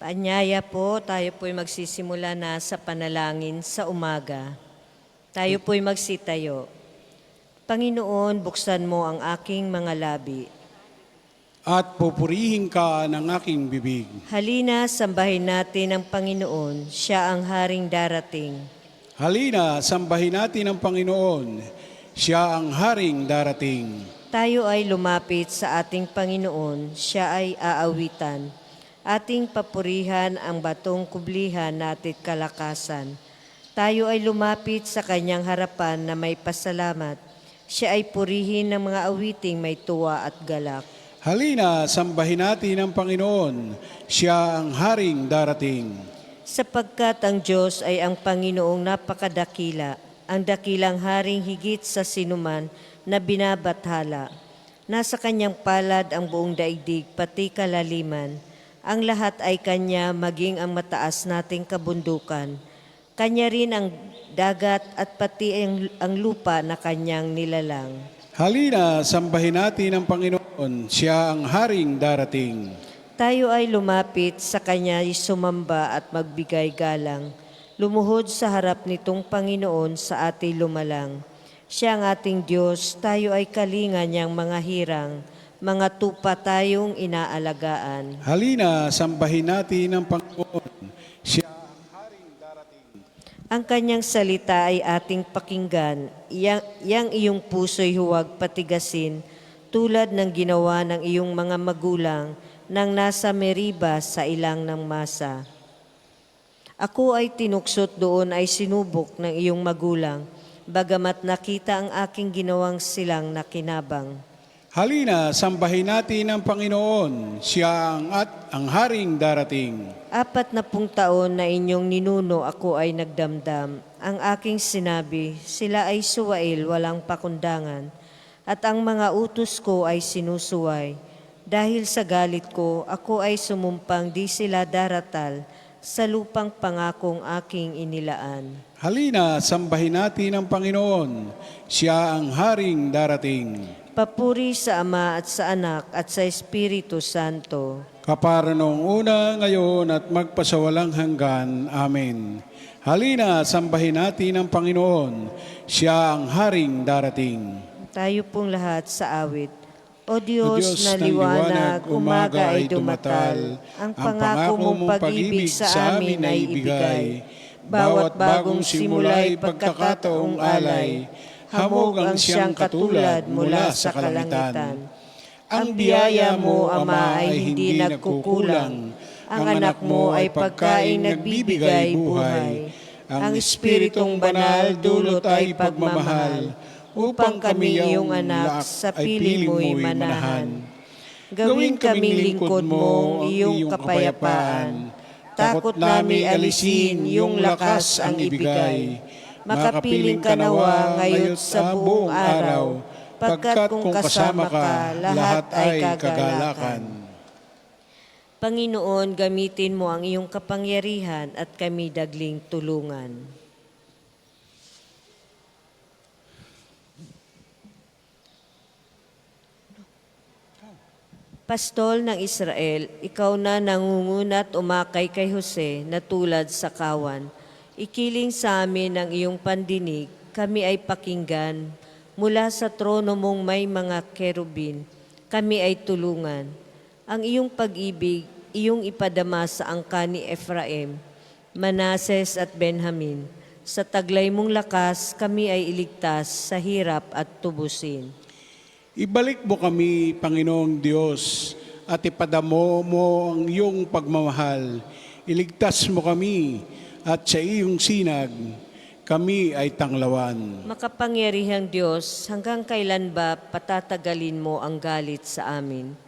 Speaker 4: Paanyaya po, tayo po'y magsisimula na sa panalangin sa umaga. Tayo po'y magsitayo. Panginoon, buksan mo ang aking mga labi.
Speaker 7: At pupurihin ka ng aking bibig.
Speaker 4: Halina, sambahin natin ang Panginoon, siya ang haring darating.
Speaker 7: Halina, sambahin natin ang Panginoon. Siya ang haring darating.
Speaker 4: Tayo ay lumapit sa ating Panginoon, siya ay aawitan. Ating papurihan ang batong kublihan natin kalakasan. Tayo ay lumapit sa kanyang harapan na may pasalamat. Siya ay purihin ng mga awiting may tuwa at galak.
Speaker 7: Halina, sambahin natin ang Panginoon. Siya ang haring darating.
Speaker 4: Sapagkat ang Diyos ay ang Panginoong napakadakila, ang dakilang haring higit sa sinuman na binabathala. Nasa kanyang palad ang buong daigdig, pati kalaliman. Ang lahat ay kanya, maging ang mataas nating kabundukan. Kanya rin ang dagat at pati ang lupa na kanyang nilalang.
Speaker 7: Halina, sambahin natin ang Panginoon. Siya ang haring darating.
Speaker 4: Tayo ay lumapit sa kanya, sumamba at magbigay galang. Lumuhod sa harap nitong Panginoon sa ating lumalang. Siya ang ating Diyos, tayo ay kalinga niyang mga hirang, mga tupa tayong inaalagaan.
Speaker 7: Halina, sambahin natin ang Panginoon. Siya ang haring darating.
Speaker 4: Ang kanyang salita ay ating pakinggan, yang iyong puso'y huwag patigasin, tulad ng ginawa ng iyong mga magulang nang nasa Meriba sa ilang ng masa. Ako ay tinuksot doon ay sinubok ng iyong magulang, bagamat nakita ang aking ginawang silang nakinabang.
Speaker 7: Halina, sambahin natin ang Panginoon. Siya ang haring darating.
Speaker 4: 40 taon na inyong ninuno ako ay nagdamdam. Ang aking sinabi, sila ay suwail, walang pakundangan. At ang mga utos ko ay sinusuway. Dahil sa galit ko, ako ay sumumpang di sila daratal sa lupang pangakong aking inilaan.
Speaker 7: Halina, sambahin natin ang Panginoon. Siya ang haring darating.
Speaker 4: Papuri sa Ama at sa Anak at sa Espiritu Santo.
Speaker 7: Kapara noong una, ngayon at magpasawalang hanggan. Amen. Halina, sambahin natin ang Panginoon. Siya ang haring darating.
Speaker 4: Tayo pong lahat sa awit. O Diyos na liwanag, umaga ay dumatal. Ang pangako mong pag-ibig sa amin ay ibigay. Bawat bagong simula'y pagkakataong alay. Hamog ang siyang katulad mula sa kalangitan. Ang biyaya mo, Ama, ay hindi nagkukulang. Ang anak mo ay pagkaing nagbibigay buhay. Ang Espiritong Banal dulot ay pagmamahal, upang kami iyong anak sa piling mo'y manahan. Gawin kaming lingkod mong iyong kapayapaan. Takot namin alisin, iyong lakas ang ibigay. Makapiling ka nawa ngayon sa buong araw, pagkat kung kasama ka, lahat ay kagalakan. Panginoon, gamitin mo ang iyong kapangyarihan at kami dagling tulungan. Pastol ng Israel, ikaw na nangungunat umakay kay Jose na tulad sa kawan. Ikiling sa amin ang iyong pandinig, kami ay pakinggan. Mula sa trono mong may mga kerubin, kami ay tulungan. Ang iyong pag-ibig, iyong ipadama sa angka ni Ephraim, Manases at Benjamin. Sa taglay mong lakas, kami ay iligtas sa hirap at tubusin.
Speaker 7: Ibalik mo kami, Panginoong Diyos, at ipadamo mo ang iyong pagmamahal. Iligtas mo kami, at sa iyong sinag, kami ay tanglawan.
Speaker 4: Makapangyarihang Diyos, hanggang kailan ba patatagalin mo ang galit sa amin?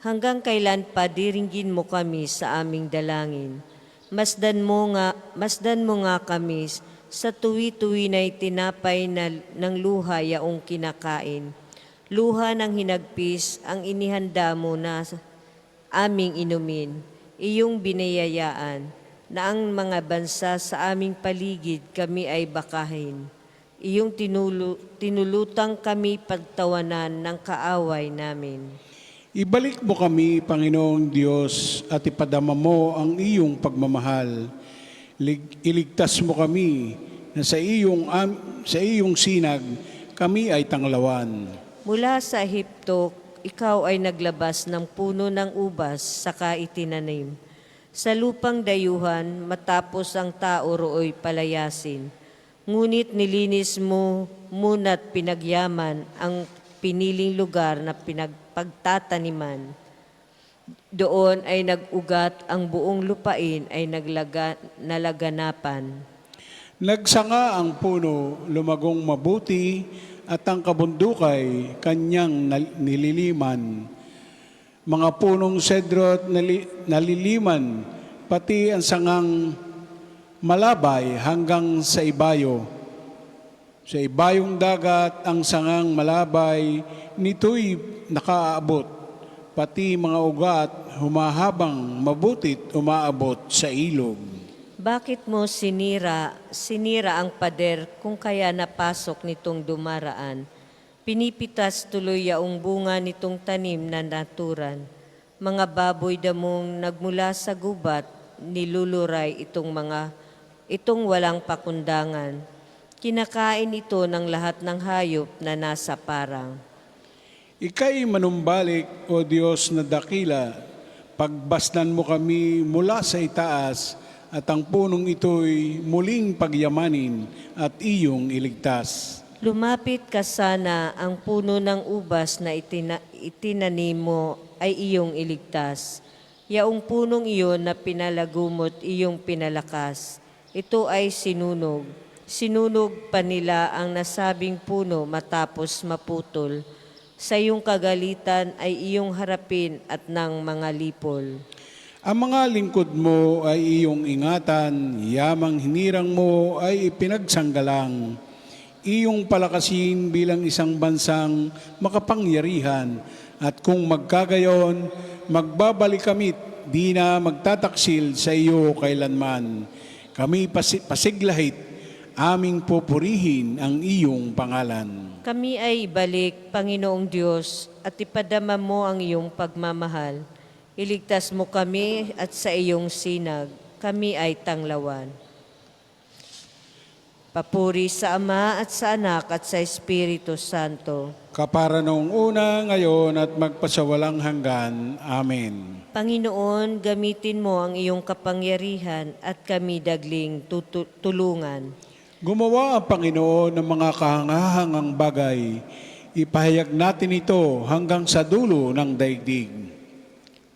Speaker 4: Hanggang kailan pa diringgin mo kami sa aming dalangin? Masdan mo nga kami sa tuwi-tuwi na'y tinapay ng luha yaong kinakain. Luha ng hinagpis ang inihanda mo na aming inumin, iyong binayayaan, na ang mga bansa sa aming paligid kami ay bakahin. Iyong tinulutang kami pagtawanan ng kaaway namin.
Speaker 7: Ibalik mo kami, Panginoong Diyos, at ipadama mo ang iyong pagmamahal. Iligtas mo kami na sa iyong sinag kami ay tanglawan.
Speaker 4: Mula sa Ehipto, ikaw ay naglabas ng puno ng ubas saka itinanim. Sa lupang dayuhan, matapos ang tao roo'y palayasin. Ngunit nilinis mo muna't pinagyaman ang piniling lugar na pinagpagtataniman. Doon ay nag-ugat ang buong lupain ay nalaganapan.
Speaker 7: Nagsanga ang puno, lumagong mabuti, at ang kabundukay kanyang nililiman. Mga punong sedro at naliliman, pati ang sangang malabay hanggang sa ibayo. Sa ibayong dagat, ang sangang malabay, nito'y nakaaabot. Pati mga ugat, humahabang mabutit umaabot sa ilog.
Speaker 4: Bakit mo sinira ang pader kung kaya napasok nitong dumaraan? Pinipitas tuloy yaong bunga nitong tanim na naturan. Mga baboy damong nagmula sa gubat, niluluray itong walang pakundangan. Kinakain ito ng lahat ng hayop na nasa parang.
Speaker 7: Ika'y manumbalik, O Diyos na dakila, pagbasnan mo kami mula sa itaas, at ang punong ito'y muling pagyamanin at iyong iligtas.
Speaker 4: Lumapit ka sana, ang puno ng ubas na itinanim mo ay iyong iligtas. Yaong punong iyon na pinalagumot iyong pinalakas, ito ay sinunog. Sinunog pa nila ang nasabing puno matapos maputol. Sa iyong kagalitan ay iyong harapin at ng mga lipol.
Speaker 7: Ang mga lingkod mo ay iyong ingatan, yamang hinirang mo ay ipinagsanggalang. Iyong palakasin bilang isang bansang makapangyarihan, at kung magkagayon, magbabalik kamit, di na magtataksil sa iyo kailanman. Kami pasiglahit, aming pupurihin ang iyong pangalan.
Speaker 4: Kami ay ibalik, Panginoong Diyos, at ipadama mo ang iyong pagmamahal. Iligtas mo kami at sa iyong sinag, kami ay tanglawan. Papuri sa Ama at sa Anak at sa Espiritu Santo.
Speaker 7: Kapara noong una, ngayon at magpasawalang hanggan. Amen.
Speaker 4: Panginoon, gamitin mo ang iyong kapangyarihan at kami dagling tulungan.
Speaker 7: Gumawa ang Panginoon ng mga kahangahangang bagay. Ipahayag natin ito hanggang sa dulo ng daigdig.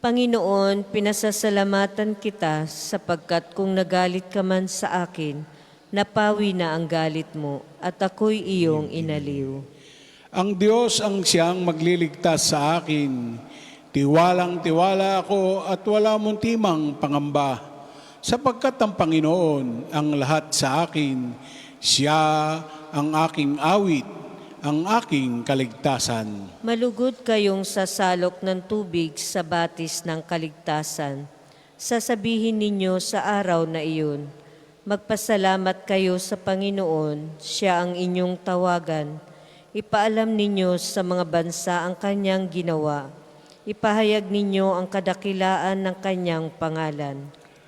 Speaker 4: Panginoon, pinasasalamatan kita sapagkat kung nagalit ka man sa akin, napawi na ang galit mo at ako'y iyong inaliw.
Speaker 7: Ang Diyos ang siyang magliligtas sa akin. Tiwalang-tiwala ako at wala mong timang pangamba. Sapagkat ang Panginoon ang lahat sa akin, siya ang aking awit, ang aking kaligtasan.
Speaker 4: Malugod kayong sasalok ng tubig sa batis ng kaligtasan. Sasabihin ninyo sa araw na iyon, magpasalamat kayo sa Panginoon, siya ang inyong tawagan. Ipaalam ninyo sa mga bansa ang kanyang ginawa. Ipahayag ninyo ang kadakilaan ng kanyang pangalan.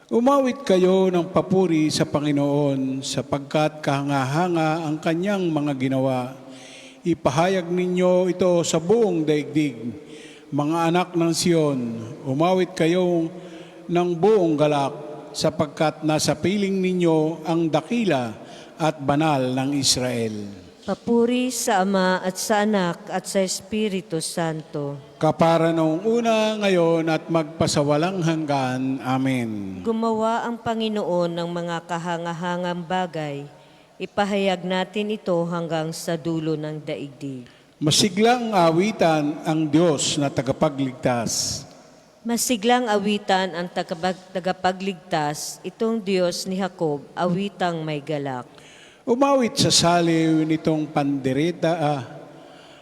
Speaker 7: Umawit kayo ng papuri sa Panginoon, sapagkat kahanga-hanga ang kanyang mga ginawa. Ipahayag ninyo ito sa buong daigdig. Mga anak ng Siyon, umawit kayo ng buong galak, sapagkat nasa piling ninyo ang dakila at banal ng Israel.
Speaker 4: Papuri sa Ama at sa Anak at sa Espiritu Santo.
Speaker 7: Kapara noong una, ngayon at magpasawalang hanggan. Amen.
Speaker 4: Gumawa ang Panginoon ng mga kahangahangang bagay. Ipahayag natin ito hanggang sa dulo ng daigdig.
Speaker 7: Masiglang awitan ang Diyos na tagapagligtas.
Speaker 4: Masiglang awitan ang tagapagligtas, itong Diyos ni Jacob, awitang may galak.
Speaker 7: Umawit sa saliw nitong pandereta,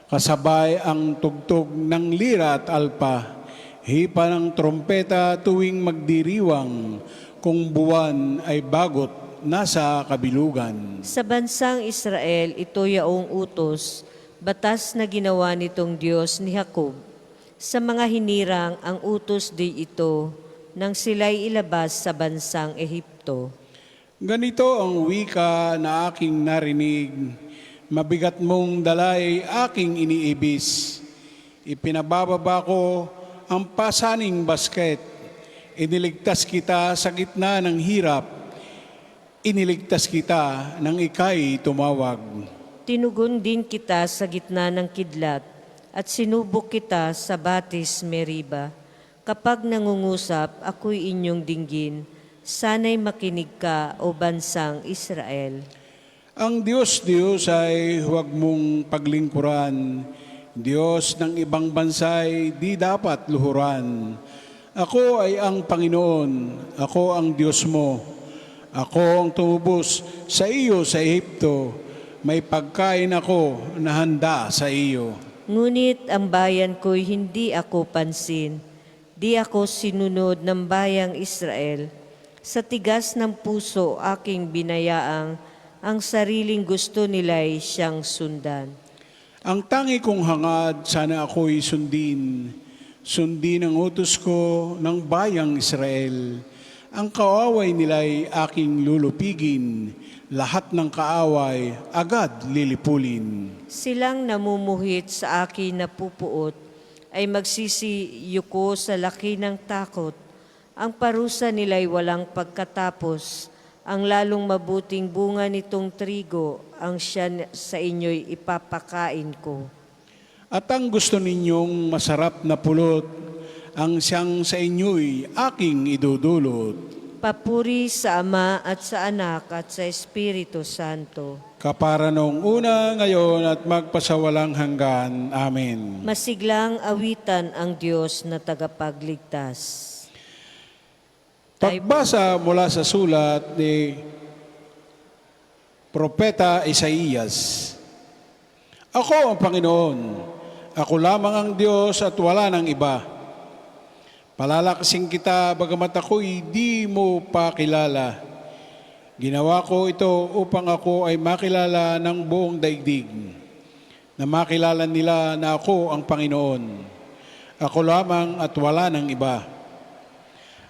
Speaker 7: kasabay ang tugtog ng lira at alpa, hipa ng trompeta tuwing magdiriwang, kung buwan ay bagot nasa kabilugan.
Speaker 4: Sa bansang Israel, ito yaong utos, batas na ginawa nitong Diyos ni Jacob. Sa mga hinirang ang utos di ito nang sila'y ilabas sa bansang Ehipto.
Speaker 7: Ganito ang wika na aking narinig, mabigat mong dalay aking iniibis. Ipinabababa ko ang pasaning basket, iniligtas kita sa gitna ng hirap, iniligtas kita nang ika'y tumawag.
Speaker 4: Tinugon din kita sa gitna ng kidlat at sinubok kita sa Batis Meriba. Kapag nangungusap, ako'y inyong dinggin. Sana'y makinig ka, o bansang Israel.
Speaker 7: Ang Diyos ay huwag mong paglingkuran. Diyos ng ibang bansay di dapat luhuran. Ako ay ang Panginoon, ako ang Diyos mo. Ako ang tumubos sa iyo sa Ehipto. May pagkain ako na handa sa iyo.
Speaker 4: Ngunit ang bayan ko'y hindi ako pansin. Di ako sinunod ng bayang Israel. Sa tigas ng puso aking binayaang, ang sariling gusto nila'y siyang sundan.
Speaker 7: Ang tangi kong hangad, sana ako'y sundin. Sundin ang utos ko ng bayang Israel. Ang kaaway nila'y aking lulupigin. Lahat ng kaaway agad lilipulin.
Speaker 4: Silang namumuhit sa akin na pupuot, ay magsisiyuko sa laki ng takot. Ang parusa nila'y walang pagkatapos. Ang lalong mabuting bunga nitong trigo, ang siya sa inyo'y ipapakain ko.
Speaker 7: At ang gusto ninyong masarap na pulot, ang siyang sa inyo'y aking idudulot.
Speaker 4: Papuri sa Ama at sa Anak at sa Espiritu Santo.
Speaker 7: Kapara noong una, ngayon at magpasawalang hanggan. Amen.
Speaker 4: Masiglang awitan ang Diyos na tagapagligtas.
Speaker 7: Pagbasa mula sa sulat ni Propeta Isaías. Ako ang Panginoon, ako lamang ang Diyos at wala nang iba. Palalakasin kita bagamat ako'y di mo pa kilala. Ginawa ko ito upang ako ay makilala ng buong daigdig, na makilala nila na ako ang Panginoon. Ako lamang at wala nang iba.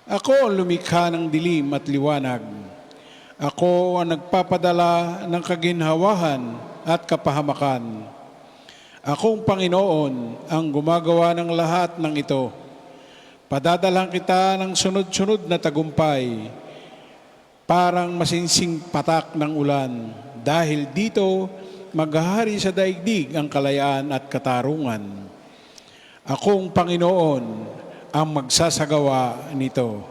Speaker 7: Ako ang lumikha ng dilim at liwanag. Ako ang nagpapadala ng kaginhawahan at kapahamakan. Akong Panginoon ang gumagawa ng lahat ng ito. Padadalang kita ng sunod-sunod na tagumpay, parang masinsing patak ng ulan. Dahil dito, maghahari sa daigdig ang kalayaan at katarungan. Akong Panginoon ang magsasagawa nito,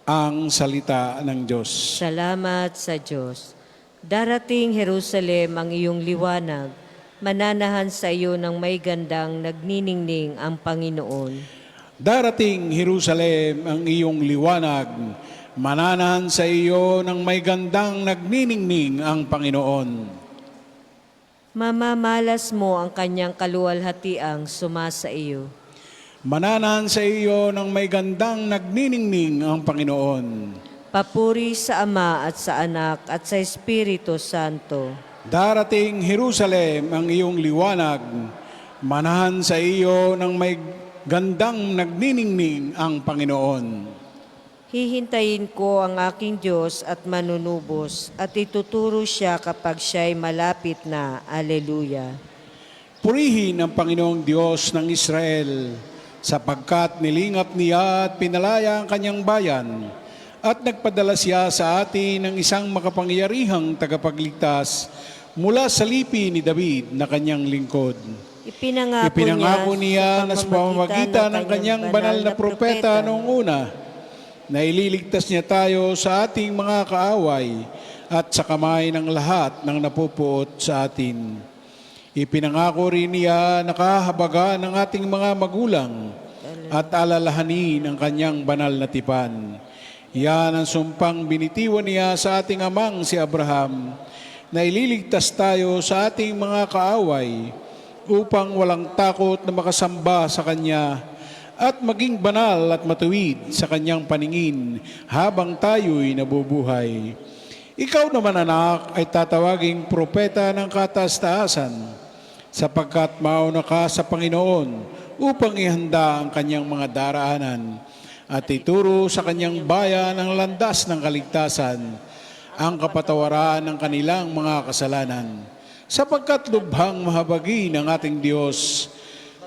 Speaker 7: ang salita ng Diyos.
Speaker 4: Salamat sa Diyos. Darating Jerusalem ang iyong liwanag, mananahan sa iyo ng may gandang nagniningning ang Panginoon.
Speaker 7: Darating Jerusalem ang iyong liwanag, mananahan sa iyo ng may gandang nagniningning ang Panginoon.
Speaker 4: Mamamalas mo ang kanyang kaluwalhatiang sumasa iyo.
Speaker 7: Mananahan sa iyo ng may gandang nagniningning ang Panginoon.
Speaker 4: Papuri sa Ama at sa Anak at sa Espiritu Santo.
Speaker 7: Darating Jerusalem ang iyong liwanag, manahan sa iyo ng may gandang nagniningning ang Panginoon.
Speaker 4: Hihintayin ko ang aking Diyos at manunubos at ituturo siya kapag siya'y malapit na. Aleluya.
Speaker 7: Purihin ang Panginoong Diyos ng Israel, sapagkat nilingap niya at pinalaya ang kanyang bayan, at nagpadala siya sa atin ng isang makapangyarihang tagapagligtas mula sa lipi ni David na kanyang lingkod. Ipinangako niya na sa pamamagitan ng kanyang banal na propeta noong una, na ililigtas niya tayo sa ating mga kaaway at sa kamay ng lahat ng napupuot sa atin. Ipinangako rin niya na kahabagan ng ating mga magulang at alalahanin ang kanyang banal na tipan. Yan ang sumpang binitiwan niya sa ating amang si Abraham, na ililigtas tayo sa ating mga kaaway upang walang takot na makasamba sa Kanya at maging banal at matuwid sa Kanyang paningin habang tayo'y nabubuhay. Ikaw naman, anak, ay tatawaging propeta ng kataas-taasan, sapagkat mauna ka sa Panginoon upang ihanda ang kanyang mga daraanan at ituro sa kanyang bayan ang landas ng kaligtasan, ang kapatawaran ng kanilang mga kasalanan. Sapagkat lubhang mahabagi ng ating Diyos,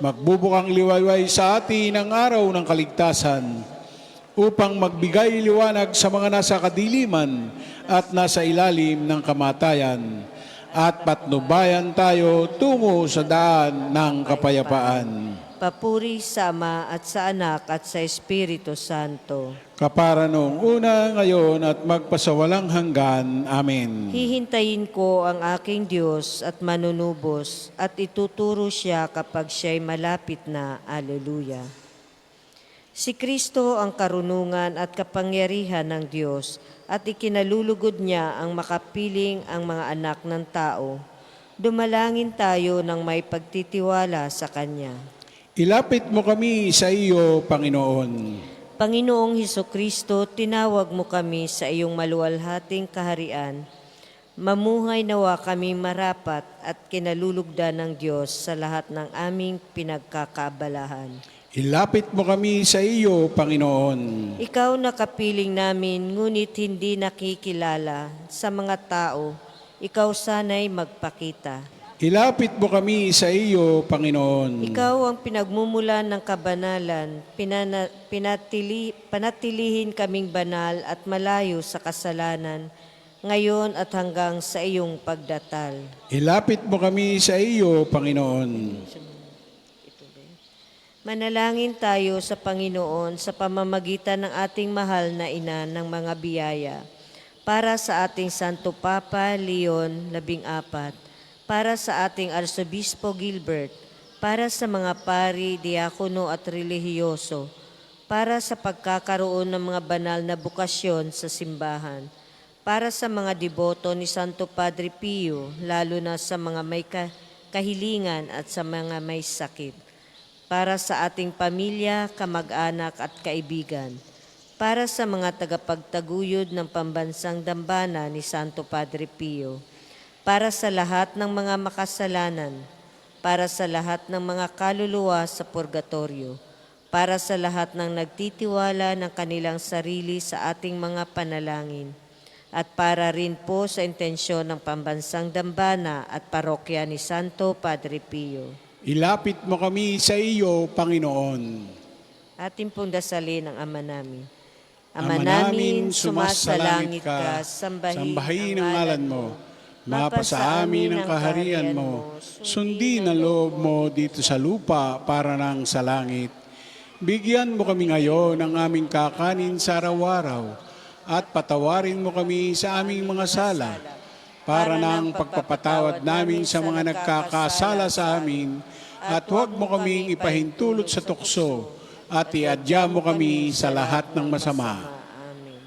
Speaker 7: magbubukang liwayway sa atin ang araw ng kaligtasan, upang magbigay liwanag sa mga nasa kadiliman at nasa ilalim ng kamatayan, at patnubayan tayo tungo sa daan ng kapayapaan.
Speaker 4: Papuri sa Ama at sa Anak at sa Espiritu Santo.
Speaker 7: Kapara noong una, ngayon at magpasawalang hanggan. Amen.
Speaker 4: Hihintayin ko ang aking Diyos at manunubos at ituturo siya kapag siya'y malapit na. Alleluia. Si Kristo ang karunungan at kapangyarihan ng Diyos at ikinalulugod niya ang makapiling ang mga anak ng tao. Dumalangin tayo ng may pagtitiwala sa Kanya.
Speaker 7: Ilapit mo kami sa iyo, Panginoon.
Speaker 4: Panginoong Hesukristo, tinawag mo kami sa iyong maluwalhating kaharian. Mamuhay nawa kami marapat at kinalulugdan ng Diyos sa lahat ng aming pinagkakaabalahan.
Speaker 7: Ilapit mo kami sa iyo, Panginoon.
Speaker 4: Ikaw na kapiling namin, ngunit hindi nakikilala sa mga tao. Ikaw sana'y magpakita.
Speaker 7: Ilapit mo kami sa iyo, Panginoon.
Speaker 4: Ikaw ang pinagmumulan ng kabanalan, panatilihin kaming banal at malayo sa kasalanan, ngayon at hanggang sa iyong pagdatal.
Speaker 7: Ilapit mo kami sa iyo, Panginoon.
Speaker 4: Manalangin tayo sa Panginoon sa pamamagitan ng ating mahal na ina ng mga biyaya, para sa ating Santo Papa Leon XIV, para sa ating Arsobispo Gilbert, para sa mga pari, diakono at relihiyoso, para sa pagkakaroon ng mga banal na bukasyon sa simbahan, para sa mga deboto ni Santo Padre Pio, lalo na sa mga may kahilingan at sa mga may sakit, para sa ating pamilya, kamag-anak at kaibigan, para sa mga tagapagtaguyod ng pambansang dambana ni Santo Padre Pio, para sa lahat ng mga makasalanan, para sa lahat ng mga kaluluwa sa purgatorio, para sa lahat ng nagtitiwala ng kanilang sarili sa ating mga panalangin, at para rin po sa intensyon ng pambansang dambana at parokya ni Santo Padre Pio.
Speaker 7: Ilapit mo kami sa iyo, Panginoon.
Speaker 4: Ating pong dasalin ang Ama namin.
Speaker 7: Ama namin, sumasalangit ka, sambahin ang ngalan mo. Mapasa amin ang kaharian mo. Sundin ang loob mo dito sa lupa para nang sa langit. Bigyan mo kami ngayon ng aming kakanin sa araw-araw at patawarin mo kami sa aming mga sala para ng pagpapatawad namin sa mga nagkakasala sa amin, at huwag mo kaming ipahintulot sa tukso, at iadya mo kami sa lahat ng masama.
Speaker 4: Amen.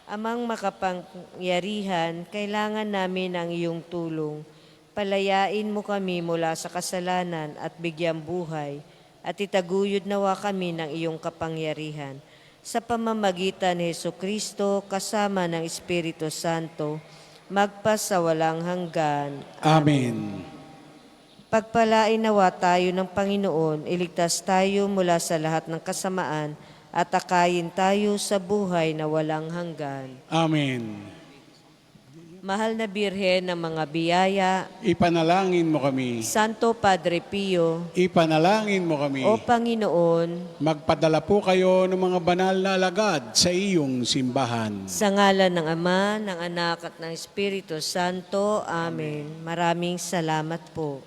Speaker 4: Amang makapangyarihan, kailangan namin ang iyong tulong. Palayain mo kami mula sa kasalanan at bigyang buhay, at itaguyod nawa kami ng iyong kapangyarihan. Sa pamamagitan ni Hesukristo, kasama ng Espiritu Santo, magpasawalang hanggan.
Speaker 7: Amen.
Speaker 4: Pagpalain nawa tayo ng Panginoon, iligtas tayo mula sa lahat ng kasamaan at akayin tayo sa buhay na walang hanggan.
Speaker 7: Amen.
Speaker 4: Mahal na Birhen ng mga biyaya,
Speaker 7: Ipanalangin mo kami.
Speaker 4: Santo Padre Pio,
Speaker 7: Ipanalangin mo kami.
Speaker 4: O Panginoon,
Speaker 7: Magpadala po kayo ng mga banal na alagad sa iyong simbahan.
Speaker 4: sa ngalan ng Ama, ng Anak at ng Espiritu Santo. Amen. Maraming salamat po.